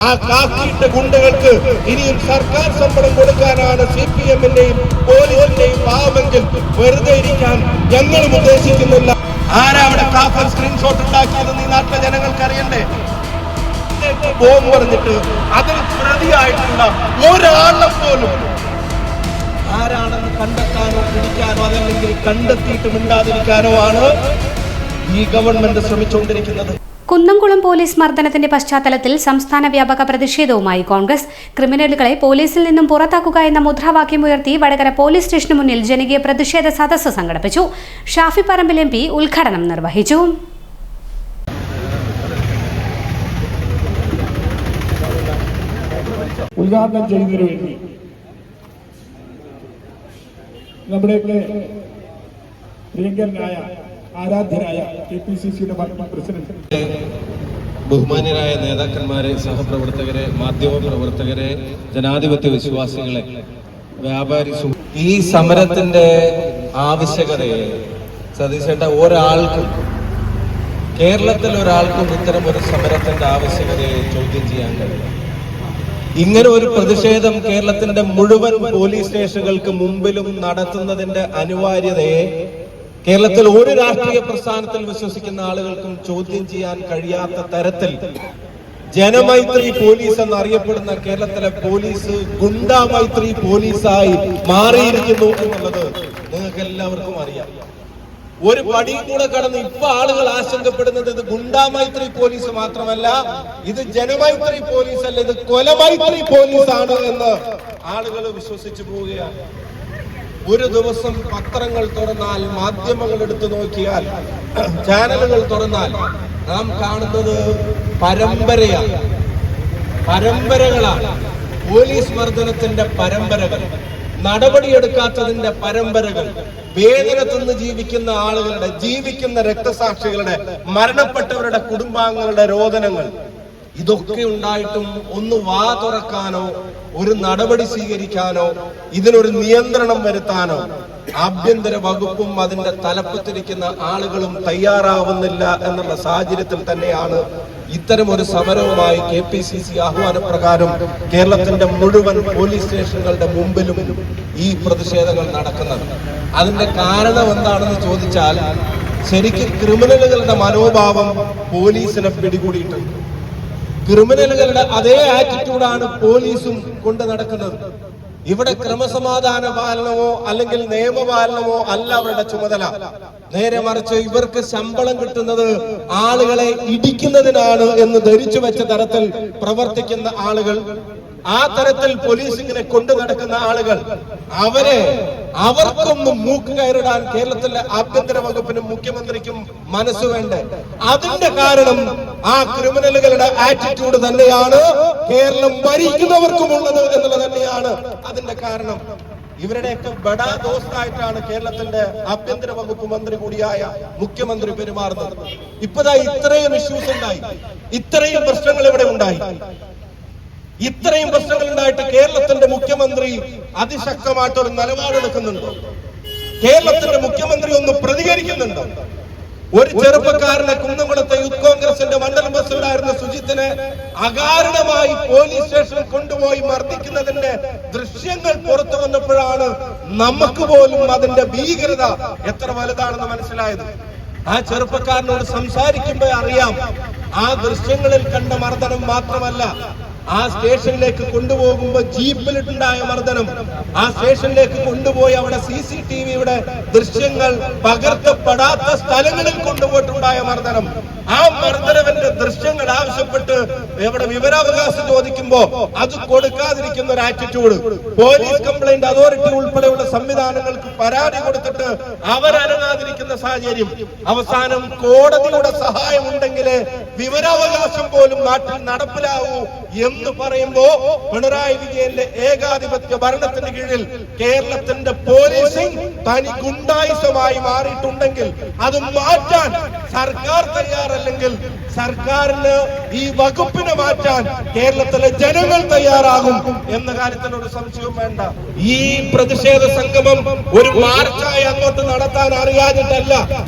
ആ കാക്കിയിട്ട ഗുണ്ടകൾക്ക് ഇനിയും സർക്കാർ ശമ്പളം കൊടുക്കാനാണ് CPM-ന്റെയും പോലീസിന്റെയും ഭാവമെങ്കിൽ വെറുതെ ഇരിക്കാൻ ഞങ്ങളും ഉദ്ദേശിക്കുന്നില്ല. ആരാ അവിടെ കാഫർ സ്ക്രീൻഷോട്ട് ഉണ്ടാക്കിയതെന്ന് ഈ നാട്ടിലെ ജനങ്ങൾക്ക് അറിയണ്ടേ? ബോംബ് പറഞ്ഞിട്ട് അതിൽ പ്രതിയായിട്ടുള്ള ഒരാളെ പോലും ആരാണെന്ന് കണ്ടെത്താനോ പിടിക്കാനോ അതല്ലെങ്കിൽ കണ്ടെത്തിയിട്ട് മിണ്ടാതിരിക്കാനോ ആണ് ഈ ഗവൺമെന്റ് ശ്രമിച്ചുകൊണ്ടിരിക്കുന്നത്. കുന്നംകുളം പോലീസ് മർദ്ദനത്തിന്റെ പശ്ചാത്തലത്തിൽ സംസ്ഥാന വ്യാപക പ്രതിഷേധവുമായി കോൺഗ്രസ്. ക്രിമിനലുകളെ പോലീസിൽ നിന്നും പുറത്താക്കുക എന്ന മുദ്രാവാക്യമുയർത്തി വടകര പോലീസ് സ്റ്റേഷന് മുന്നിൽ ജനകീയ പ്രതിഷേധ സദസ്സ് സംഘടിപ്പിച്ചു. ഷാഫി പറമ്പിൽ MP ഉദ്ഘാടനം നിർവഹിച്ചു. ഉദ്ഘാടനം ചെയ്യുന്നതിന് വേണ്ടി നമ്മുടെയൊക്കെ പ്രിയങ്കരനായ ആരാധ്യനായ KPCC-യുടെ പ്രസിഡന്റ്, ബഹുമാന്യരായ നേതാക്കന്മാരെ, സഹപ്രവർത്തകരെ, മാധ്യമ പ്രവർത്തകരെ, ജനാധിപത്യ വിശ്വാസികളെ, വ്യാപാരി, ഈ സമരത്തിന്റെ ആവശ്യകതയെ സതീശേട്ട ഒരാൾക്കും, കേരളത്തിൽ ഒരാൾക്കും ഇത്തരം ഒരു സമരത്തിന്റെ ആവശ്യകതയെ ചോദ്യം ചെയ്യാൻ കഴിയും. ഇങ്ങനെ ഒരു പ്രതിഷേധം കേരളത്തിന്റെ മുഴുവൻ പോലീസ് സ്റ്റേഷനുകൾക്ക് മുമ്പിലും നടത്തുന്നതിന്റെ അനിവാര്യതയെ കേരളത്തിൽ ഒരു രാഷ്ട്രീയ പ്രസ്ഥാനത്തിൽ വിശ്വസിക്കുന്ന ആളുകൾക്കും ചോദ്യം ചെയ്യാൻ കഴിയാത്ത തരത്തിൽ ജനമൈത്രി പോലീസ് എന്നറിയപ്പെടുന്ന കേരളത്തിലെ പോലീസ് ഗുണ്ടാമൈത്രി പോലീസായി മാറിയിരിക്കുന്നു എന്നുള്ളത് നിങ്ങൾക്ക് എല്ലാവർക്കും അറിയാം. ഒരു പടിയും കൂടെ കടന്ന് ഇപ്പൊ ആളുകൾ ആശങ്കപ്പെടുന്നത് ഇത് ഗുണ്ടാമൈത്രി പോലീസ് മാത്രമല്ല, ഇത് ജനമൈത്രി പോലീസ് അല്ല, ഇത് കൊലമൈത്രി പോലീസാണ് എന്ന് ആളുകൾ വിശ്വസിച്ചു പോവുകയാണ്. ഒരു ദിവസം പത്രങ്ങൾ തുറന്നാൽ, മാധ്യമങ്ങൾ എടുത്തു നോക്കിയാൽ, ചാനലുകൾ തുറന്നാൽ നാം കാണുന്നത് പരമ്പരകളാണ്. പോലീസ് മർദ്ദനത്തിന്റെ പരമ്പരകൾ, നടപടിയെടുക്കാത്തതിന്റെ പരമ്പരകൾ, വേദന തിന്ന് ജീവിക്കുന്ന ആളുകളുടെ, ജീവിക്കുന്ന രക്തസാക്ഷികളുടെ, മരണപ്പെട്ടവരുടെ കുടുംബാംഗങ്ങളുടെ രോദനങ്ങൾ, ഇതൊക്കെ ഉണ്ടായിട്ടും ഒന്ന് വാ തുറക്കാനോ ഒരു നടപടി സ്വീകരിക്കാനോ ഇതിനൊരു നിയന്ത്രണം വരുത്താനോ ആഭ്യന്തര വകുപ്പും അതിന്റെ തലപ്പത്തിരിക്കുന്ന ആളുകളും തയ്യാറാവുന്നില്ല എന്നുള്ള സാഹചര്യത്തിൽ തന്നെയാണ് ഇത്തരം ഒരു സമരവുമായി KPCC ആഹ്വാനപ്രകാരം കേരളത്തിന്റെ മുഴുവൻ പോലീസ് സ്റ്റേഷനുകളുടെ മുമ്പിലും ഈ പ്രതിഷേധങ്ങൾ നടക്കുന്നത്. അതിന്റെ കാരണം എന്താണെന്ന് ചോദിച്ചാൽ, ശരിക്കും ക്രിമിനലുകളുടെ മനോഭാവം പോലീസിനെ പിടികൂടിയിട്ടുണ്ട്. ക്രിമിനലുകളുടെ അതേ ആറ്റിറ്റ്യൂഡാണ് പോലീസും കൊണ്ട് നടക്കുന്നത്. ഇവിടെ ക്രമസമാധാന പാലനമോ അല്ലെങ്കിൽ നിയമപാലനമോ അല്ല അവരുടെ ചുമതല. നേരെ മറിച്ച് ഇവർക്ക് ശമ്പളം കിട്ടുന്നത് ആളുകളെ ഇടിക്കുന്നതിനാണ് എന്ന് ധരിച്ചു വെച്ച തരത്തിൽ പ്രവർത്തിക്കുന്ന ആളുകൾ, ആ തരത്തിൽ പോലീസിങ്ങിനെ കൊണ്ടു നടക്കുന്ന ആളുകൾ, അവർക്കൊന്നും മൂക്ക് കയറിടാൻ കേരളത്തിലെ ആഭ്യന്തര വകുപ്പിനും മുഖ്യമന്ത്രിക്കും മനസ്സ് വേണ്ടേ? അതിന്റെ കാരണം ആ ക്രിമിനലുകളുടെ ആറ്റിറ്റ്യൂഡ് തന്നെയാണ് കേരളം ഭരിക്കുന്നവർക്കുമുള്ളത് എന്നുള്ളത് തന്നെയാണ് അതിന്റെ കാരണം. ഇവരുടെയൊക്കെ ബഡാ ദോസ്തായിട്ടാണ് കേരളത്തിന്റെ ആഭ്യന്തര വകുപ്പ് മന്ത്രി കൂടിയായ മുഖ്യമന്ത്രി പെരുമാറുന്നത്. ഇപ്പതാ ഇത്രയും ഇഷ്യൂസ് ഉണ്ടായി, ഇത്രയും പ്രശ്നങ്ങൾ ഇവിടെ ഉണ്ടായി. ഇത്രയും പ്രശ്നങ്ങൾ ഉണ്ടായിട്ട് കേരളത്തിന്റെ മുഖ്യമന്ത്രി അതിശക്തമായിട്ടൊരു നിലപാടെടുക്കുന്നുണ്ടോ? കേരളത്തിന്റെ മുഖ്യമന്ത്രി ഒന്ന് പ്രതികരിക്കുന്നുണ്ടോ? ഒരു ചെറുപ്പക്കാരനെ കുന്നംകുളത്തെ യൂത്ത് കോൺഗ്രസിന്റെ മണ്ഡലം പ്രസിഡന്റായിരുന്ന സുജിത്തിനെ അകാരണമായി പോലീസ് സ്റ്റേഷനിൽ കൊണ്ടുപോയി മർദ്ദിക്കുന്നതിന്റെ ദൃശ്യങ്ങൾ പുറത്തു വന്നപ്പോഴാണ് നമുക്ക് പോലും അതിന്റെ ഭീകരത എത്ര വലുതാണെന്ന് മനസ്സിലായത്. ആ ചെറുപ്പക്കാരനോട് സംസാരിക്കുമ്പോൾ അറിയാം, ആ ദൃശ്യങ്ങളിൽ കണ്ട മർദ്ദനം മാത്രമല്ല, ആ സ്റ്റേഷനിലേക്ക് കൊണ്ടുപോകുമ്പോൾ ജീപ്പിലിട്ടുണ്ടായ മർദ്ദനം, ആ സ്റ്റേഷനിലേക്ക് കൊണ്ടുപോയി അവിടെ CCTV-യുടെ ദൃശ്യങ്ങൾ പകർത്തപ്പെടാത്ത സ്ഥലങ്ങളിൽ കൊണ്ടുപോയിട്ടുണ്ടായ മർദ്ദനം, ആ മർദ്ദനത്തിന്റെ ദൃശ്യങ്ങൾ ആവശ്യപ്പെട്ട് എവിടെ വിവരാവകാശം ചോദിക്കുമ്പോ അത് കൊടുക്കാതിരിക്കുന്ന ഒരു ആറ്റിറ്റ്യൂഡ്, പോലീസ് കംപ്ലൈന്റ് അതോറിറ്റി ഉൾപ്പെടെയുള്ള സംവിധാനങ്ങൾക്ക് പരാതി കൊടുത്തിട്ട് അവരനങ്ങാതിരിക്കുന്ന സാഹചര്യം, അവസാനം കോടതിയുടെ സഹായം ഉണ്ടെങ്കിലേ വിവരാവകാശം പോലും നാട്ടിൽ നടപ്പിലാവൂ എന്ന് പറയുമ്പോ പിണറായി വിജയന്റെ ഏകാധിപത്യ ഭരണത്തിന് കീഴിൽ കേരളത്തിന്റെ പോലീസിംഗ് തനി ഗുണ്ടായുസമായി മാറിയിട്ടുണ്ടെങ്കിൽ അത് മാറ്റാൻ സർക്കാർ തയ്യാറല്ലെങ്കിൽ സർക്കാരിന് ഈ വകുപ്പിനെ മാറ്റാൻ കേരളത്തിലെ ജനങ്ങൾ തയ്യാറാകും എന്ന കാര്യത്തിൽ ഒരു സംശയവും വേണ്ട. ഈ പ്രതിഷേധ സംഗമം ഒരു മാർച്ചായി അങ്ങോട്ട് നടത്താൻ അറിയാഞ്ഞിട്ടല്ല.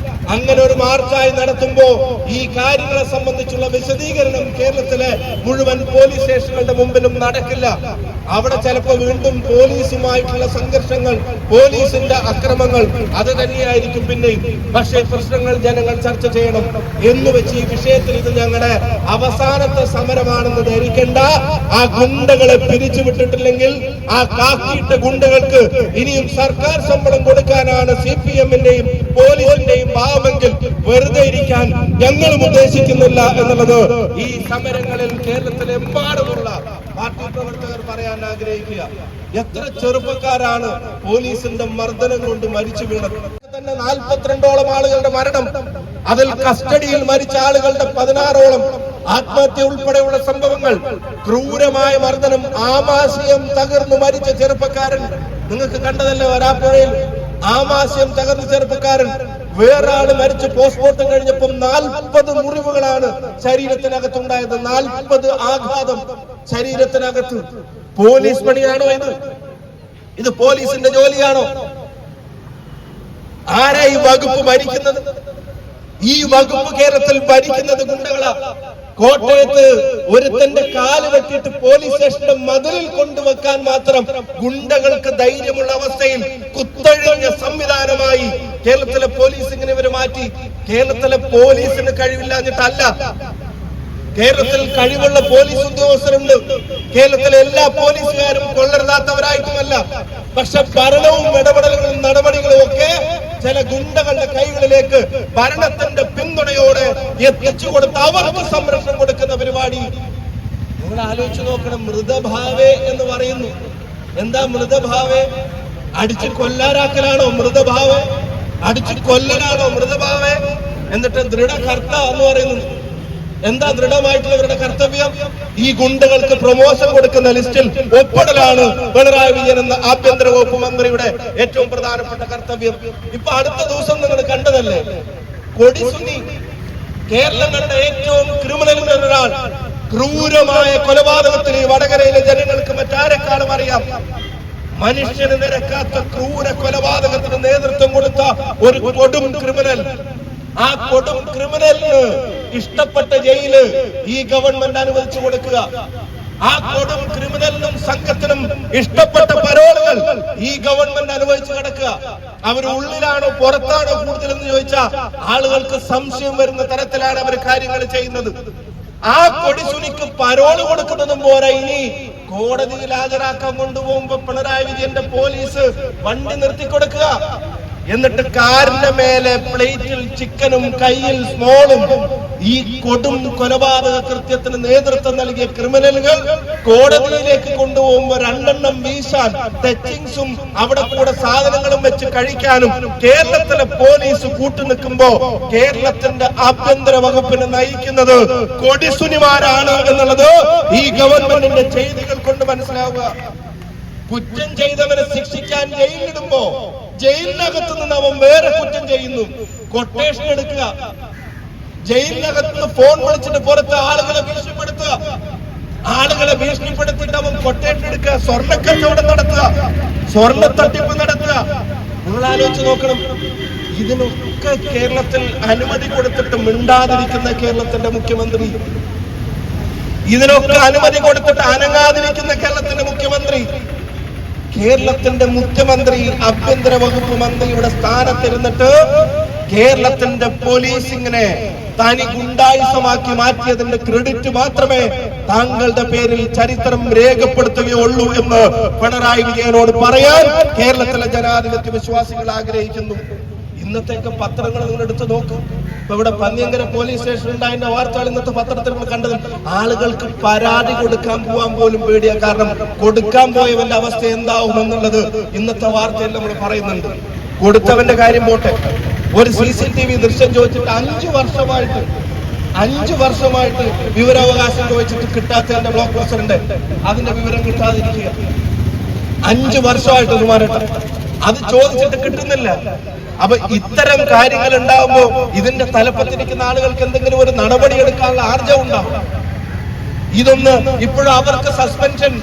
അങ്ങനെ ഒരു മാർച്ചായി നടത്തുമ്പോ ഈ കാര്യങ്ങളെ സംബന്ധിച്ചുള്ള വിശദീകരണം കേരളത്തിലെ മുഴുവൻ പോലീസ് സ്റ്റേഷനുകളുടെ മുമ്പിലും നടക്കില്ല. അവിടെ ചിലപ്പോൾ വീണ്ടും പോലീസുമായിട്ടുള്ള സംഘർഷങ്ങൾ, പോലീസിന്റെ അക്രമങ്ങൾ അത് തന്നെയായിരിക്കും പിന്നെയും. പക്ഷേ പ്രശ്നങ്ങൾ ജനങ്ങൾ ചർച്ച ചെയ്യണം എന്ന് വെച്ച് ഈ വിഷയത്തിൽ ഇത് ഞങ്ങളുടെ അവസാനത്തെ സമരമാണെന്ന് ധരിക്കേണ്ട. ആ ഗുണ്ടകളെ പിരിച്ചുവിട്ടിട്ടില്ലെങ്കിൽ ആ കാക്കിയിട്ട ഗുണ്ടകൾക്ക് ഇനിയും സർക്കാർ ശമ്പളം കൊടുക്കാനാണ് CPM-ന്റെയും പോലീസിന്റെയും ഭാവമെങ്കിൽ വെറുതെ ഇരിക്കാൻ ഞങ്ങളും ഉദ്ദേശിക്കുന്നില്ല എന്നുള്ളത് ഈ സമരങ്ങളിൽ കേരളത്തിലെമ്പാടുമുള്ള പാർട്ടി പ്രവർത്തകർ പറയാൻ ആഗ്രഹിക്കുക. എത്ര ചെറുപ്പക്കാരാണ് പോലീസിന്റെ മർദ്ദനം കൊണ്ട് മരിച്ചു വീണത്. തന്നെ 42ഓളം ആളുകളുടെ മരണം, അതിൽ കസ്റ്റഡിയിൽ മരിച്ച ആളുകളുടെ 16ഓളം ആത്മഹത്യ ഉൾപ്പെടെയുള്ള സംഭവങ്ങൾ, ക്രൂരമായ മർദ്ദനം, ആമാശയം തകർന്നു മരിച്ച ചെറുപ്പക്കാരൻ നിങ്ങൾക്ക് കണ്ടതല്ലേ വരാപ്പുഴയിൽ. ആമാശയം തകർന്ന ചെറുപ്പക്കാരൻ, വേറെ ആള് മരിച്ച് പോസ്റ്റ്മോർട്ടം കഴിഞ്ഞപ്പോൾ 40 മുറിവുകളാണ് ശരീരത്തിനകത്തുണ്ടായത്. 40 ആഘാതം ശരീരത്തിനകത്ത്. പോലീസ് പണിയാണോ ഇത്? ഇത് പോലീസിന്റെ ജോലിയാണോ? ആരാ ഈ വകുപ്പ് ഭരിക്കുന്നത്? ഈ വകുപ്പ് കേരളത്തിൽ ഭരിക്കുന്നത് ഗുണ്ടകളാ. കോട്ടയത്ത് ഒരുത്തന്റെ കാല് വെട്ടിയിട്ട് പോലീസ് സ്റ്റേഷന്റെ മതിലിൽ കൊണ്ടുവെക്കാൻ മാത്രം ഗുണ്ടകൾക്ക് ധൈര്യമുള്ള അവസ്ഥയിൽ കുത്തഴിഞ്ഞ സംവിധാനമായി കേരളത്തിലെ പോലീസ് ഇങ്ങനെ ഇവര് മാറ്റി. കേരളത്തിലെ പോലീസിന് കഴിവില്ലാഞ്ഞിട്ടല്ല, കേരളത്തിൽ കഴിവുള്ള പോലീസ് ഉദ്യോഗസ്ഥരുണ്ട്. കേരളത്തിലെ എല്ലാ പോലീസുകാരും കൊള്ളരുതാത്തവരായിട്ടുമല്ല. പക്ഷെ ഭരണവും ഇടപെടലുകളും നടപടികളും ഒക്കെ ചില ഗുണ്ടകളുടെ കൈകളിലേക്ക് ഭരണത്തിന്റെ പിന്തുണയോടെ എത്തിച്ചു കൊടുത്ത് അവർക്ക് സംരക്ഷണം കൊടുക്കുന്ന പരിപാടി നിങ്ങൾ ആലോചിച്ച് നോക്കണം. മൃതഭാവേ എന്ന് പറയുന്നു. എന്താ മൃതഭാവേ? അടിച്ചു കൊല്ലാരാക്കലാണോ മൃതഭാവേ? അടിച്ചു കൊല്ലലാണോ മൃതഭാവേ? എന്നിട്ട് ദൃഢകർത്ത എന്ന് പറയുന്നു. എന്താ ദൃഢമായിട്ടുള്ളവരുടെ കർത്തവ്യം? ഈ ഗുണ്ടകൾക്ക് പ്രൊമോഷൻ കൊടുക്കുന്ന ലിസ്റ്റിൽ ഒപ്പിടലാണ് പിണറായി വിജയൻ എന്ന ആഭ്യന്തര വകുപ്പ് മന്ത്രിയുടെ ഏറ്റവും പ്രധാനപ്പെട്ട കർത്തവ്യം. ഇപ്പൊ അടുത്ത ദിവസം നിങ്ങൾ കണ്ടതല്ലേ, കൊടിസുനി, കേരളം കണ്ട ഏറ്റവും ക്രിമിനൽ ഒരാൾ, ക്രൂരമായ കൊലപാതകത്തിന് വടകരയിലെ ജനങ്ങൾക്ക് മറ്റാരെക്കാളും അറിയാം. മനുഷ്യന് നിരക്കാത്ത ക്രൂര കൊലപാതകത്തിന് നേതൃത്വം കൊടുത്ത ഒരു കൊടും ക്രിമിനൽ. ആ കൊടും ക്രിമിനലിന് ഇഷ്ടപ്പെട്ട ജയില് ഈ ഗവൺമെന്റ് അനുവദിച്ചു കൊടുക്കുക. ആ കൊടും ക്രിമിനലിനും സംഘത്തിനും ഇഷ്ടപ്പെട്ട പരോളുകൾ ഈ ഗവൺമെന്റ് അനുവദിച്ചു കിടക്കുക. അവർ ഉള്ളിലാണോ പുറത്താണോ കൂടുതലെന്ന് ചോദിച്ചാൽ ആളുകൾക്ക് സംശയം വരുന്ന തരത്തിലാണ് അവർ കാര്യങ്ങൾ ചെയ്യുന്നത്. ആ കൊടിസുനിക്ക് പരോള് കൊടുക്കുന്നതും പോരാ, ഇനി കോടതിയിൽ ഹാജരാക്കാൻ കൊണ്ടുപോകുമ്പോ പിണറായി വിജയന്റെ പോലീസ് വണ്ടി നിർത്തിക്കൊടുക്കുക. എന്നിട്ട് കാറിന്റെ മേലെ പ്ലേറ്റിൽ ചിക്കനും കയ്യിൽ സ്മോളും. ഈ കൊടും കൊലപാതക കൃത്യത്തിന് നേതൃത്വം നൽകിയ ക്രിമിനലുകൾ കോടതിയിലേക്ക് കൊണ്ടുപോകുമ്പോൾ 2 വീശാൻ, ടച്ചിങ്സും അവിടെ കൂടെ സാധനങ്ങളും വെച്ച് കഴിക്കാനും കേരളത്തിലെ പോലീസ് കൂട്ടുനിൽക്കുമ്പോ കേരളത്തിന്റെ ആഭ്യന്തര വകുപ്പിനെ നയിക്കുന്നത് കൊടിസുനിമാരാണ് എന്നുള്ളത് ഈ ഗവൺമെന്റിന്റെ ചെയ്തികൾ കൊണ്ട് മനസ്സിലാവുക. കുറ്റം ചെയ്തവരെ ശിക്ഷിക്കാൻ ജയിലിടുമ്പോ ജയിലിനകത്ത് നിന്ന് അവൻ വേറെ കുറ്റം ചെയ്യുന്നു. കൊട്ടേഷൻ എടുക്കുക, ജയിലിനകത്ത് ഫോൺ വിളിച്ചിട്ട് പുറത്ത് ആളുകളെ ഭീഷണിപ്പെടുത്തുക, ആളുകളെ ഭീഷണിപ്പെടുത്തിയിട്ട് അവൻ കൊട്ടേഷൻ എടുക്കുക, സ്വർണ്ണക്കച്ചവടം നടത്തുക, സ്വർണ്ണ തട്ടിപ്പ് നടത്തുക. നിങ്ങൾ ആലോചിച്ച് നോക്കണം. ഇതിനൊക്കെ കേരളത്തിൽ അനുമതി കൊടുത്തിട്ട് മിണ്ടാതിരിക്കുന്ന കേരളത്തിന്റെ മുഖ്യമന്ത്രി, ഇതിനൊക്കെ അനുമതി കൊടുത്തിട്ട് അനങ്ങാതിരിക്കുന്ന കേരളത്തിന്റെ മുഖ്യമന്ത്രി, കേരളത്തിന്റെ മുഖ്യമന്ത്രി ആഭ്യന്തര വകുപ്പ് മന്ത്രിയുടെ സ്ഥാനത്തിരുന്നിട്ട് കേരളത്തിന്റെ പോലീസിങ്ങിനെ തനി ഗുണ്ടായുസമാക്കി മാറ്റിയതിന്റെ ക്രെഡിറ്റ് മാത്രമേ താങ്കളുടെ പേരിൽ ചരിത്രം രേഖപ്പെടുത്തുകയുള്ളൂ എന്ന് പിണറായി വിജയനോട് പറയാൻ കേരളത്തിലെ ജനാധിപത്യ വിശ്വാസികൾ ആഗ്രഹിക്കുന്നു. ഇന്നത്തേക്ക് പത്രങ്ങൾ നിങ്ങൾ എടുത്തു നോക്കും. ഇപ്പൊ ഇവിടെ പന്നിയങ്കര പോലീസ് സ്റ്റേഷൻ ഉണ്ടായിരുന്ന വാർത്തകൾ ഇന്നത്തെ പത്രത്തിൽ കണ്ടത്. ആളുകൾക്ക് പരാതി കൊടുക്കാൻ പോവാൻ പോലും പേടിയാ. കാരണം കൊടുക്കാൻ പോയവന്റെ അവസ്ഥ എന്താവും എന്നുള്ളത് ഇന്നത്തെ വാർത്തയിൽ നമ്മൾ പറയുന്നുണ്ട്. കൊടുത്തവന്റെ കാര്യം പോട്ടെ, ഒരു CCTV ദൃശ്യം ചോദിച്ചിട്ട് 5 വർഷമായിട്ട് വിവരാവകാശം ചോദിച്ചിട്ട് കിട്ടാത്തതിന്റെ ബ്ലോക്ക് ബസ്റ്ററിന്റെ അതിന്റെ വിവരം കിട്ടാതിരിക്കുക. 5 വർഷമായിട്ട് സുമാരട്ട അത് ചോദിച്ചിട്ട് കിട്ടുന്നില്ല. അപ്പൊ ഇത്തരം കാര്യങ്ങൾ ഉണ്ടാവുമ്പോ ഇതിന്റെ തലപ്പത്തിരിക്കുന്ന ആളുകൾക്ക് എന്തെങ്കിലും ഒരു നടപടി എടുക്കാനുള്ള ആർജവം ഉണ്ടാവും. ഇതൊന്ന് ഇപ്പോഴും അവർക്ക് സസ്പെൻഷൻ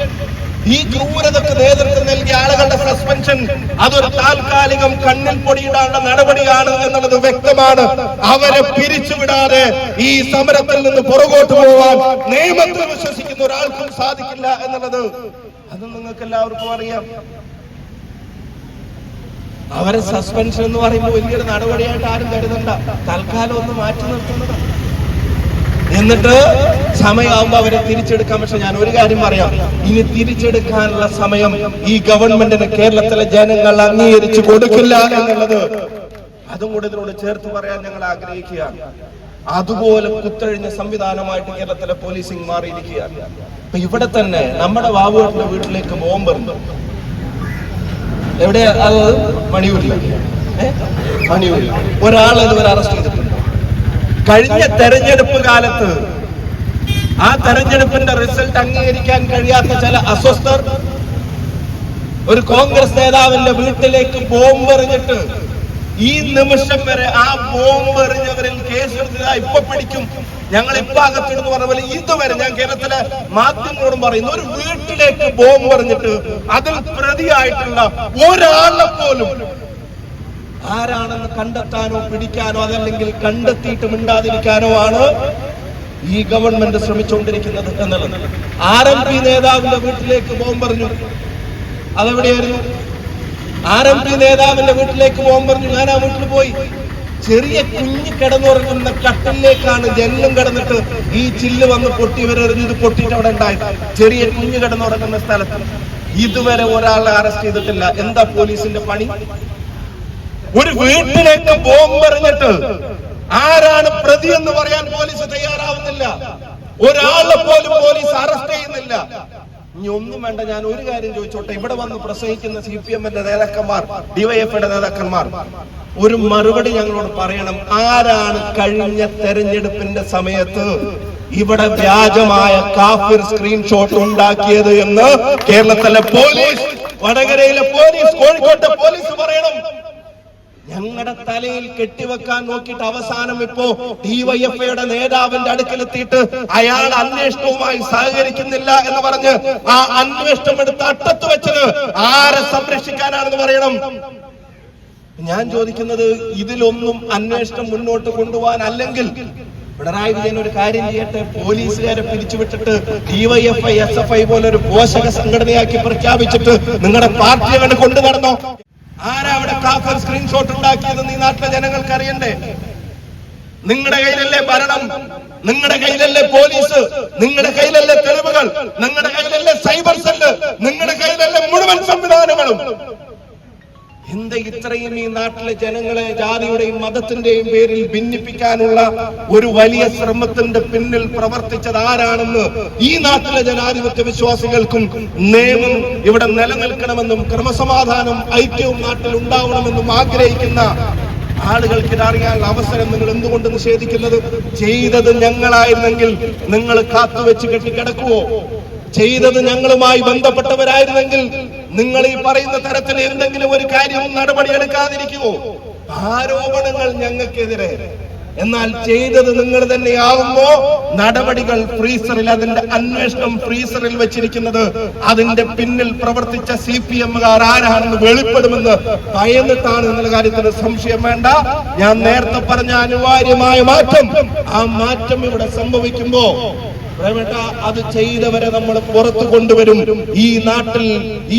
ഈ ക്രൂരതക്ക് നേതൃത്വം നൽകിയ ആളുകളുടെ സസ്പെൻഷൻ അതൊരു താൽക്കാലികം കണ്ണിൽ പൊടിയിടാനുള്ള നടപടിയാണ് എന്നുള്ളത് വ്യക്തമാണ്. അവരെ പിരിച്ചുവിടാതെ ഈ സമരത്തിൽ നിന്ന് പുറകോട്ട് പോവാൻ നിയമത്തിൽ വിശ്വസിക്കുന്ന ഒരാൾക്കും സാധിക്കില്ല എന്നുള്ളത് അത് നിങ്ങൾക്ക് എല്ലാവർക്കും അറിയാം. അവരെ സസ്പെൻഷൻ എന്ന് പറയുമ്പോൾ വലിയൊരു നടപടിയായിട്ട് ആരും കരുതണ്ട, തൽക്കാലം ഒന്ന് മാറ്റി നിർത്തുന്നതാണ്. എന്നിട്ട് സമയമാകുമ്പോ അവരെ തിരിച്ചെടുക്കാം. പക്ഷെ ഞാൻ ഒരു കാര്യം പറയാം, ഇനി തിരിച്ചെടുക്കാനുള്ള സമയം ഈ ഗവൺമെന്റിന് കേരളത്തിലെ ജനങ്ങൾ അംഗീകരിച്ചു കൊടുക്കില്ല എന്നുള്ളത് അതും കൂടെ ഇതിനോട് ചേർത്ത് പറയാൻ ഞങ്ങൾ ആഗ്രഹിക്കുകയാണ്. അതുപോലെ കുത്തഴിഞ്ഞ സംവിധാനമായിട്ട് കേരളത്തിലെ പോലീസിംഗ് മാറിയിരിക്കുകയാണ്. അപ്പൊ ഇവിടെ തന്നെ നമ്മുടെ ബാബുവേട്ടന്റെ വീട്ടിലേക്ക് ബോംബെറിഞ്ഞു. എവിടെ? അത് മണിയൂരിൽ. മണിയൂരിൽ ഒരാളെ ഇതുവരെ അറസ്റ്റ് ചെയ്തിട്ടുണ്ട്. കഴിഞ്ഞ തെരഞ്ഞെടുപ്പ് കാലത്ത് ആ തെരഞ്ഞെടുപ്പിന്റെ റിസൾട്ട് അംഗീകരിക്കാൻ കഴിയാത്ത ചില അസ്വസ്ഥർ ഒരു കോൺഗ്രസ് നേതാവിന്റെ വീട്ടിലേക്ക് ബോംബെറിഞ്ഞിട്ട് ഈ നിമിഷം വരെ ആ ബോംബെറിഞ്ഞവരിൽ കേസെടുത്തതാ ഇപ്പൊ പിടിക്കും, ഞങ്ങൾ ഇപ്പൊ അകത്തിടുന്ന് പറഞ്ഞ പോലെ ഇതുവരെ ഞാൻ കേരളത്തിലെ മാധ്യമങ്ങളോടും പറയുന്നു, ഒരു വീട്ടിലേക്ക് ബോംബെറിഞ്ഞിട്ട് അതിൽ പ്രതിയായിട്ടുള്ള ഒരാളെ പോലും ആരാണെന്ന് കണ്ടെത്താനോ പിടിക്കാനോ അതല്ലെങ്കിൽ കണ്ടെത്തിയിട്ട് മിണ്ടാതിരിക്കാനോ ആണ് ഈ ഗവൺമെന്റ് ശ്രമിച്ചുകൊണ്ടിരിക്കുന്നത് എന്നുള്ളത്. RMP നേതാവിന്റെ വീട്ടിലേക്ക് ബോംബെറിഞ്ഞു. അതെവിടെയായിരുന്നു? RMP നേതാവിന്റെ വീട്ടിലേക്ക് ബോംബെറിഞ്ഞു. ഞാൻ ആ വീട്ടിൽ പോയി. ചെറിയ കുഞ്ഞ് കിടന്നുറങ്ങുന്ന കട്ടിലേക്കാണ് ജനലും കിടന്നിട്ട് ഈ ചില്ല് വന്ന് പൊട്ടി ഇവരെറിഞ്ഞ് ഇത് പൊട്ടിയിട്ട് അവിടെ ഉണ്ടായത്. ചെറിയ കുഞ്ഞ് കിടന്നുറങ്ങുന്ന സ്ഥലത്ത് ഇതുവരെ ഒരാളെ അറസ്റ്റ് ചെയ്തിട്ടില്ല. എന്താ പോലീസിന്റെ പണി? ഒരു വീട്ടിലേക്ക് ബോംബെറിഞ്ഞിട്ട് ആരാണ് പ്രതി എന്ന് പറയാൻ പോലീസ് തയ്യാറാവുന്നില്ല. ഒരാളെ പോലും പോലീസ് അറസ്റ്റ് ചെയ്യുന്നില്ല. ഇനി ഒന്നും വേണ്ട, ഞാൻ ഒരു കാര്യം ചോദിച്ചോട്ടെ. ഇവിടെ വന്ന് പ്രസംഗിക്കുന്ന CPM-ന്റെ നേതാക്കന്മാർ, DYFI-യുടെ നേതാക്കന്മാർ ഒരു മറുപടി ഞങ്ങളോട് പറയണം. ആരാണ് കഴിഞ്ഞ തെരഞ്ഞെടുപ്പിന്റെ സമയത്ത് ഇവിടെ വ്യാജമായ കാഫിർ സ്ക്രീൻഷോട്ട് ഉണ്ടാക്കിയത് എന്ന് കേരളത്തിലെ പോലീസ്, വടകരയിലെ പോലീസ്, കോഴിക്കോട്ടെ പോലീസ് പറയണം. ഞങ്ങളുടെ തലയിൽ കെട്ടിവെക്കാൻ നോക്കിയിട്ട് അവസാനം ഇപ്പോ DYFI-യുടെ നേതാവിന്റെ അടുക്കലെത്തിയിട്ട് അയാൾ അന്വേഷണവുമായി സഹകരിക്കുന്നില്ല എന്ന് പറഞ്ഞ് ആ അന്വേഷണം എടുത്ത് അട്ടത്ത് വെച്ചത് ആരെ സംരക്ഷിക്കാനാണെന്ന് പറയണം. ഞാൻ ചോദിക്കുന്നത്, ഇതിലൊന്നും അന്വേഷണം മുന്നോട്ട് കൊണ്ടുപോകാൻ അല്ലെങ്കിൽ പിണറായി വിജയൻ ഒരു കാര്യം ചെയ്യട്ടെ, പോലീസുകാരെ പിരിച്ചുവിട്ടിട്ട് DYFI SFI പോലെ ഒരു പോഷക സംഘടനയാക്കി പ്രഖ്യാപിച്ചിട്ട് നിങ്ങളുടെ പാർട്ടി അങ്ങനെ കൊണ്ടു നടന്നോ? ആരാ അവിടെ കാഫർ സ്ക്രീൻഷോട്ട് ഉണ്ടാക്കിയതെന്ന് ഈ നാട്ടിലെ ജനങ്ങൾക്ക് അറിയണ്ടേ? നിങ്ങളുടെ കയ്യിലല്ലേ ഭരണം, നിങ്ങളുടെ കയ്യിലല്ലേ പോലീസ്, നിങ്ങളുടെ കയ്യിലല്ലേ തെളിവുകൾ, നിങ്ങളുടെ കയ്യിലല്ലേ സൈബർ സെല്ല്, നിങ്ങളുടെ കയ്യിലല്ലേ മുഴുവൻ സംവിധാനങ്ങളും. എന്താ ഇത്രയും ഈ നാട്ടിലെ ജനങ്ങളെ ജാതിയുടെയും മതത്തിന്റെയും പേരിൽ ഭിന്നിപ്പിക്കാനുള്ള ഒരു വലിയ ശ്രമത്തിന്റെ പിന്നിൽ പ്രവർത്തിച്ചത് ആരാണെന്ന് ഈ നാട്ടിലെ ജനാധിപത്യ വിശ്വാസികൾക്കും നിയമം ഇവിടെ നിലനിൽക്കണമെന്നും ക്രമസമാധാനം ഐക്യവും നാട്ടിൽ ഉണ്ടാവണമെന്നും ആഗ്രഹിക്കുന്ന ആളുകൾക്ക് ഇതറിയാനുള്ള അവസരം നിങ്ങൾ എന്തുകൊണ്ട് നിഷേധിക്കുന്നത്? ചെയ്തത് ഞങ്ങളായിരുന്നെങ്കിൽ നിങ്ങൾ കാത്തുവെച്ച് കെട്ടിക്കിടക്കുവോ? ചെയ്തത് ഞങ്ങളുമായി ബന്ധപ്പെട്ടവരായിരുന്നെങ്കിൽ നിങ്ങൾ ഈ പറയുന്ന തരത്തിൽ എന്തെങ്കിലും ഒരു കാര്യവും നടപടിയെടുക്കാതിരിക്കുമോ? ആരോപണങ്ങൾ ഞങ്ങൾക്കെതിരെ, എന്നാൽ ചെയ്തത് നിങ്ങൾ തന്നെയാവുമ്പോ നടപടികൾ ഫ്രീസറിൽ, അതിന്റെ അന്വേഷണം ഫ്രീസറിൽ വെച്ചിരിക്കുന്നത് അതിന്റെ പിന്നിൽ പ്രവർത്തിച്ച CPM-കാർ ആരാണെന്ന് വെളിപ്പെടുമെന്ന് ഭയന്നിട്ടാണ് എന്നുള്ള കാര്യത്തിന് സംശയം വേണ്ട. ഞാൻ നേരത്തെ പറഞ്ഞ അനിവാര്യമായ മാറ്റം, ആ മാറ്റം ഇവിടെ സംഭവിക്കുമ്പോ അത് ചെയ്തവരെ നമ്മൾ പുറത്തു കൊണ്ടുവരും. ഈ നാട്ടിൽ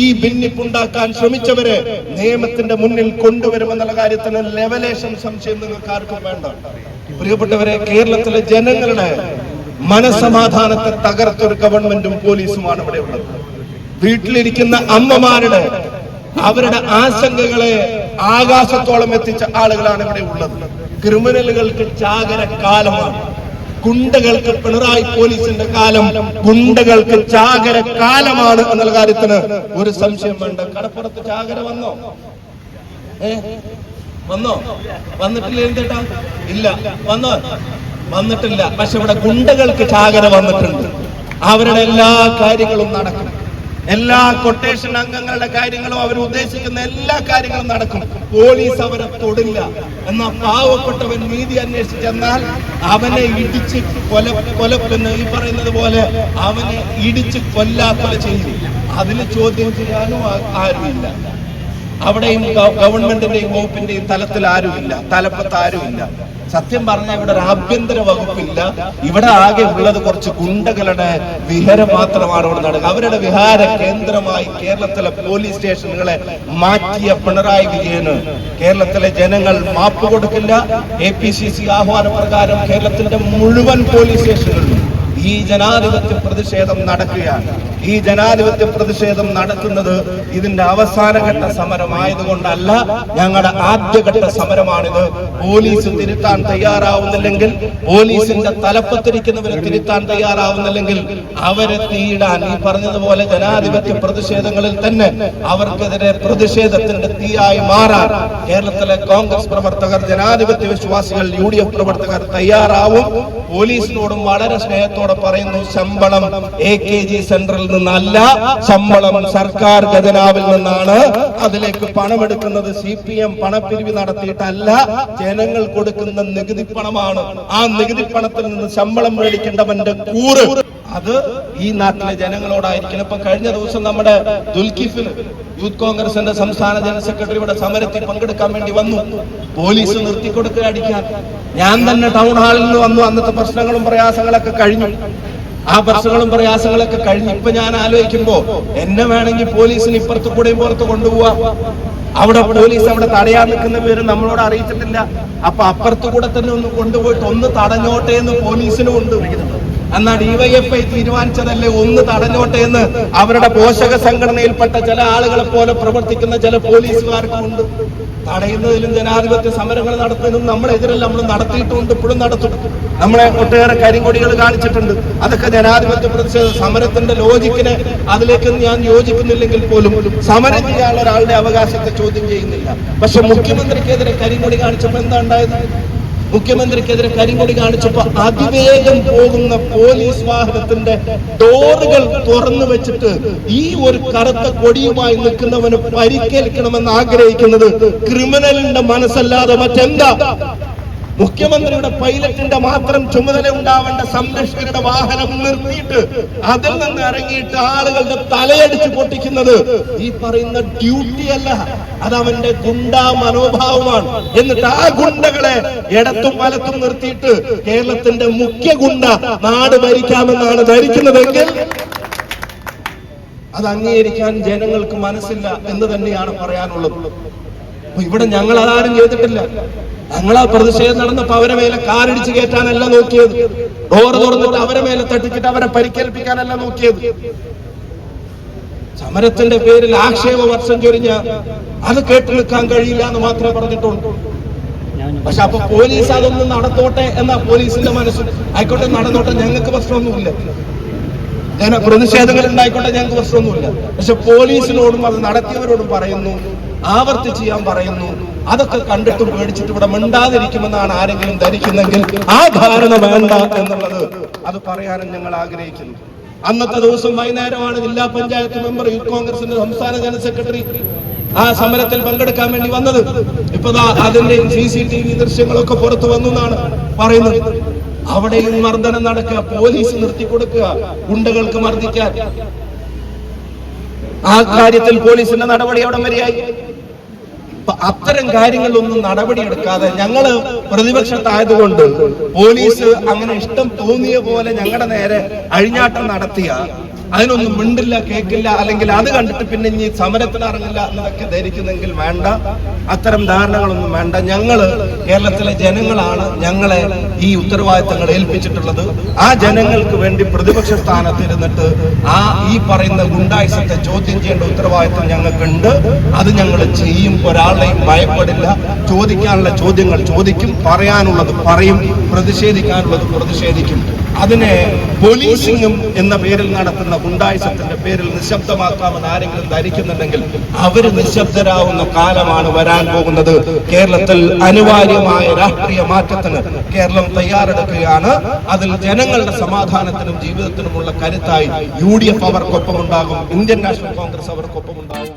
ഈ ഭിന്നിപ്പുണ്ടാക്കാൻ ശ്രമിച്ചവരെ നിയമത്തിന്റെ മുന്നിൽ കൊണ്ടുവരുമെന്നുള്ള കാര്യത്തിന് ലെവലേഷൻ സംശയം നിങ്ങൾക്ക് ആർക്കും വേണ്ട. പ്രിയപ്പെട്ടവരെ, കേരളത്തിലെ ജനങ്ങളുടെ മനസമാധാനത്തെ തകർത്തൊരു ഗവൺമെന്റും പോലീസുമാണ് ഇവിടെ ഉള്ളത്. വീട്ടിലിരിക്കുന്ന അമ്മമാരുടെ അവരുടെ ആശങ്കകളെ ആകാശത്തോളം എത്തിച്ച ആളുകളാണ് ഇവിടെ ഉള്ളത്. ക്രിമിനലുകൾക്ക് ചാകര കാലമാണ്. ഗുണ്ടകൾക്ക് പിണറായി പോലീസിന്റെ കാലം, ഗുണ്ടകൾക്ക് ചാകര കാലമാണ് എന്നുള്ള കാര്യത്തിന് ഒരു സംശയം വേണ്ട. കടപ്പുറത്ത് ചാകര വന്നോ? വന്നോ? വന്നിട്ടില്ല. എന്തേട്ടാ? ഇല്ല. വന്നിട്ടില്ല. പക്ഷെ ഇവിടെ ഗുണ്ടകൾക്ക് ചാകര വന്നിട്ടുണ്ട്. അവരുടെ എല്ലാ കാര്യങ്ങളും നടക്കും. എല്ലാ കൊട്ടേഷൻ അംഗങ്ങളുടെ കാര്യങ്ങളും അവർ ഉദ്ദേശിക്കുന്ന എല്ലാ കാര്യങ്ങളും നടക്കും. പോലീസ് അവരെ തൊടില്ല. എന്നാൽ പാവപ്പെട്ടവൻ നീതി അന്വേഷിച്ചെന്നാൽ അവനെ ഇടിച്ച് ഈ പറയുന്നത് പോലെ അവനെ ഇടിച്ച് കൊല്ലാക്കൊല ചെയ്യും. അതിന് ചോദ്യം ചെയ്യാനും ആരുമില്ല. അവിടെയും ഗവൺമെന്റിന്റെയും വകുപ്പിന്റെയും തലത്തിൽ ആരുമില്ല, തലപ്പത്ത് ആരുമില്ല. സത്യം പറഞ്ഞാൽ ഇവിടെ ഒരു ആഭ്യന്തര വകുപ്പില്ല. ഇവിടെ ആകെ ഉള്ളത് കുറച്ച് ഗുണ്ടകളുടെ വിഹാരം മാത്രമാണ് ഇവിടെ നടക്കുക. അവരുടെ വിഹാര കേന്ദ്രമായി കേരളത്തിലെ പോലീസ് സ്റ്റേഷനുകളെ മാറ്റിയ പിണറായി വിജയന് കേരളത്തിലെ ജനങ്ങൾ മാപ്പ് കൊടുക്കില്ല. APCC ആഹ്വാനപ്രകാരം കേരളത്തിന്റെ മുഴുവൻ പോലീസ് സ്റ്റേഷനുകളിലും ഈ ജനാധിപത്യ പ്രതിഷേധം നടക്കുകയാണ്. ഈ ജനാധിപത്യ പ്രതിഷേധം നടത്തുന്നത് ഇതിന്റെ അവസാനഘട്ട സമരമായതുകൊണ്ടല്ല, ഞങ്ങളുടെ ആദ്യഘട്ട സമരമാണിത്. പോലീസ് തിരുത്താൻ തയ്യാറാവുന്നില്ലെങ്കിൽ, പോലീസിന്റെ തലപ്പത്തിരിക്കുന്നവരെ തിരുത്താൻ തയ്യാറാവുന്നില്ലെങ്കിൽ അവരെ തീയിടാൻ ഈ പറഞ്ഞതുപോലെ ജനാധിപത്യ പ്രതിഷേധങ്ങളിൽ തന്നെ അവർക്കെതിരെ പ്രതിഷേധത്തിന്റെ തീയായി മാറാൻ കേരളത്തിലെ കോൺഗ്രസ് പ്രവർത്തകർ, ജനാധിപത്യ വിശ്വാസികൾ, UDF പ്രവർത്തകർ തയ്യാറാവും. പോലീസിനോടും വളരെ സ്നേഹത്തോടെ പറയുന്നു, ശമ്പളം AKG സെന്ററിൽ നിന്നല്ല, ശമ്പളം സർക്കാർ ഖജനാവിൽ നിന്നാണ്. അതിലേക്ക് പണമെടുക്കുന്നത് CPM പണപ്പിരിവ് നടത്തിയിട്ടല്ല, ജനങ്ങൾ കൊടുക്കുന്ന നികുതി പണമാണ്. ആ നികുതി പണത്തിൽ നിന്ന് ശമ്പളം മേടിക്കേണ്ടവന്റെ കൂറ് അത് ഈ നാട്ടിലെ ജനങ്ങളോടായിരിക്കണം. ഇപ്പൊ കഴിഞ്ഞ ദിവസം നമ്മുടെ ദുൽകിഫിൽ യൂത്ത് കോൺഗ്രസിന്റെ സംസ്ഥാന ജനറൽ സെക്രട്ടറി ഇവിടെ സമരത്തിൽ പങ്കെടുക്കാൻ വേണ്ടി വന്നു. പോലീസ് നിർത്തിക്കൊടുക്കുക അടിക്കാൻ. ഞാൻ തന്നെ ടൗൺ ഹാളിൽ നിന്ന് വന്നു. അന്നത്തെ പ്രശ്നങ്ങളും പ്രയാസങ്ങളൊക്കെ കഴിഞ്ഞു. ആ പ്രശ്നങ്ങളും പ്രയാസങ്ങളൊക്കെ കഴിഞ്ഞു. ഇപ്പൊ ഞാൻ ആലോചിക്കുമ്പോ എന്നെ വേണമെങ്കിൽ പോലീസിന് ഇപ്പുറത്ത് കൂടെയും പുറത്ത് കൊണ്ടുപോവാ. അവിടെ പോലീസ് അവിടെ തടയാൻ നിൽക്കുന്ന പേര് നമ്മളോട് അറിയിച്ചിട്ടില്ല. അപ്പൊ അപ്പുറത്ത് കൂടെ തന്നെ ഒന്ന് കൊണ്ടുപോയിട്ട് ഒന്ന് തടഞ്ഞോട്ടെ എന്ന് പോലീസിനും ഉണ്ട്. എന്നാൽ DYFI തീരുമാനിച്ചതല്ലേ ഒന്ന് തടഞ്ഞോട്ടെ എന്ന് അവരുടെ പോഷക സംഘടനയിൽപ്പെട്ട ചില ആളുകളെ പോലെ പ്രവർത്തിക്കുന്ന ചില പോലീസുകാർക്കുണ്ട്. തടയുന്നതിലും ജനാധിപത്യ സമരങ്ങൾ നടത്തുന്നതിനും നമ്മളെതിരല്ല, നമ്മൾ നടത്തിയിട്ടുണ്ട്, ഇപ്പോഴും നടത്തും. നമ്മളെ ഒട്ടേറെ കരിങ്കൊടികൾ കാണിച്ചിട്ടുണ്ട്. അതൊക്കെ ജനാധിപത്യ പ്രതിഷേധ സമരത്തിന്റെ ലോജിക്കിനെ അതിലേക്ക് ഞാൻ യോജിക്കുന്നില്ലെങ്കിൽ പോലും സമരം ചെയ്യാനുള്ള ഒരാളുടെ അവകാശത്തെ ചോദ്യം ചെയ്യുന്നില്ല. പക്ഷെ മുഖ്യമന്ത്രിക്കെതിരെ കരിങ്കൊടി കാണിച്ചപ്പോൾ എന്താ ഉണ്ടായത്? മുഖ്യമന്ത്രിക്കെതിരെ കരിങ്കൊടി കാണിച്ചപ്പോ അതിവേഗം പോകുന്ന പോലീസ് വാഹനത്തിന്റെ ഡോറുകൾ തുറന്നു വെച്ചിട്ട് ഈ ഒരു കറുത്ത കൊടിയുമായി നിൽക്കുന്നവന് പരിക്കേൽക്കണമെന്ന് ആഗ്രഹിക്കുന്നത് ക്രിമിനലിന്റെ മനസ്സല്ലാതെ മറ്റെന്താ? മുഖ്യമന്ത്രിയുടെ പൈലറ്റിന്റെ മാത്രം ചുമതല ഉണ്ടാവേണ്ട സംരക്ഷകരുടെ വാഹനം നിർത്തിയിട്ട് അതിൽ നിന്ന് ഇറങ്ങിയിട്ട് ആളുകളുടെ തലയടിച്ച് പൊട്ടിക്കുന്നത് ഈ പറയുന്ന ഡ്യൂട്ടി അല്ല, അതവന്റെ ഗുണ്ടാ മനോഭാവമാണ്. എന്നിട്ട് ആ ഗുണ്ടകളെ ഇടത്തും വലത്തും നിർത്തിയിട്ട് കേരളത്തിന്റെ മുഖ്യ ഗുണ്ട നാട് ഭരിക്കാമെന്നാണ് ധരിക്കുന്നതെങ്കിൽ അത് അംഗീകരിക്കാൻ ജനങ്ങൾക്ക് മനസ്സില്ല എന്ന് തന്നെയാണ് പറയാനുള്ളത്. ഇവിടെ ഞങ്ങൾ അതാരും ചെയ്തിട്ടില്ല. ഞങ്ങൾ ആ പ്രതിഷേധം നടന്നപ്പോ അവരെ മേലെ കാറിടിച്ച് കയറ്റാനല്ല നോക്കിയത്, ഡോറ് തുറന്നിട്ട് അവരെ മേലെ തട്ടിച്ചിട്ട് അവരെ പരിക്കേൽപ്പിക്കാനല്ല നോക്കിയത്. സമരത്തിന്റെ പേരിൽ ആക്ഷേപ വർഷം ചൊരിഞ്ഞ അത് കേട്ടു നിൽക്കാൻ കഴിയില്ല എന്ന് മാത്രമേ പറഞ്ഞിട്ടുള്ളൂ. പക്ഷെ അപ്പൊ പോലീസ് അതൊന്നും നടത്തോട്ടെ എന്നാ പോലീസിന്റെ മനസ്സ്. ആയിക്കോട്ടെ, നടന്നോട്ടെ, ഞങ്ങൾക്ക് പ്രശ്നമൊന്നുമില്ല. പ്രതിഷേധങ്ങൾ ഉണ്ടായിക്കോട്ടെ, ഞങ്ങൾക്ക് പ്രശ്നമൊന്നുമില്ല. പക്ഷെ പോലീസിനോടും അത് നടത്തിയവരോടും പറയുന്നു, ആവർത്തിച്ച് ഞാൻ പറയുന്നു, അതൊക്കെ കണ്ടിട്ട് പേടിച്ചിട്ട് ഇവിടെ മിണ്ടാതിരിക്കുമെന്നാണ് ആരെങ്കിലും ധരിക്കുന്നെങ്കിൽ ആ ധാരണ വേണ്ട എന്നുള്ളത് അത് പറയാനും ഞങ്ങൾ ആഗ്രഹിക്കുന്നു. അന്നത്തെ ദിവസം വൈകുന്നേരമാണ് ജില്ലാ പഞ്ചായത്ത് മെമ്പർ, യൂത്ത് കോൺഗ്രസിന്റെ സംസ്ഥാന ജനറൽ സെക്രട്ടറി ആ സമരത്തിൽ പങ്കെടുക്കാൻ വേണ്ടി വന്നത്. ഇപ്പൊ അതിന്റെ CCTV ദൃശ്യങ്ങളൊക്കെ പുറത്തു വന്നു എന്നാണ് പറയുന്നത്. അവിടെയും മർദ്ദനം നടക്കുക, പോലീസ് നിർത്തിക്കൊടുക്കുക ഗുണ്ടകൾക്ക് മർദ്ദിക്കാൻ. ആ കാര്യത്തിൽ പോലീസിന്റെ നടപടി എവിടം വരെയായി? അത്തരം കാര്യങ്ങളിലൊന്നും നടപടിയെടുക്കാതെ ഞങ്ങള് പ്രതിപക്ഷത്തായതുകൊണ്ട് പോലീസ് അങ്ങനെ ഇഷ്ടം തോന്നിയ പോലെ ഞങ്ങളുടെ നേരെ അഴിഞ്ഞാട്ടം നടത്തിയ അതിനൊന്നും മിണ്ടില്ല, കേൾക്കില്ല, അല്ലെങ്കിൽ അത് കണ്ടിട്ട് പിന്നെ ഇനി സമരത്തിന് ഇറങ്ങില്ല എന്നതൊക്കെ ധരിക്കുന്നെങ്കിൽ വേണ്ട. അത്തരം ധാരണകളൊന്നും വേണ്ട. ഞങ്ങള് കേരളത്തിലെ ജനങ്ങളാണ് ഞങ്ങളെ ഈ ഉത്തരവാദിത്തങ്ങൾ ഏൽപ്പിച്ചിട്ടുള്ളത്. ആ ജനങ്ങൾക്ക് വേണ്ടി പ്രതിപക്ഷ സ്ഥാനത്തിരുന്നിട്ട് ഈ പറയുന്ന ഗുണ്ടായിസത്തെ ചോദ്യം ചെയ്യേണ്ട ഉത്തരവാദിത്തം ഞങ്ങൾക്കുണ്ട്. അത് ഞങ്ങൾ ചെയ്യും. ഒരാളെയും ഭയപ്പെടില്ല. ചോദിക്കാനുള്ള ചോദ്യങ്ങൾ ചോദിക്കും, പറയാനുള്ളത് പറയും, പ്രതിഷേധിക്കാനുള്ളത് പ്രതിഷേധിക്കും. അതിനെ പോലീസിംഗും എന്ന പേരിൽ നടത്തുന്ന ഗുണ്ടായുസത്തിന്റെ പേരിൽ നിശബ്ദമാക്കാമെന്ന് ആരെങ്കിലും ധരിക്കുന്നുണ്ടെങ്കിൽ അവർ നിശബ്ദരാവുന്ന കാലമാണ് വരാൻ പോകുന്നത്. കേരളത്തിൽ അനിവാര്യമായ രാഷ്ട്രീയ മാറ്റത്തിന് കേരളം തയ്യാറെടുക്കുകയാണ്. അതിൽ ജനങ്ങളുടെ സമാധാനത്തിനും ജീവിതത്തിനുമുള്ള കരുത്തായി UDF അവർക്കൊപ്പം ഉണ്ടാകും, ഇന്ത്യൻ നാഷണൽ കോൺഗ്രസ് അവർക്കൊപ്പം ഉണ്ടാകും.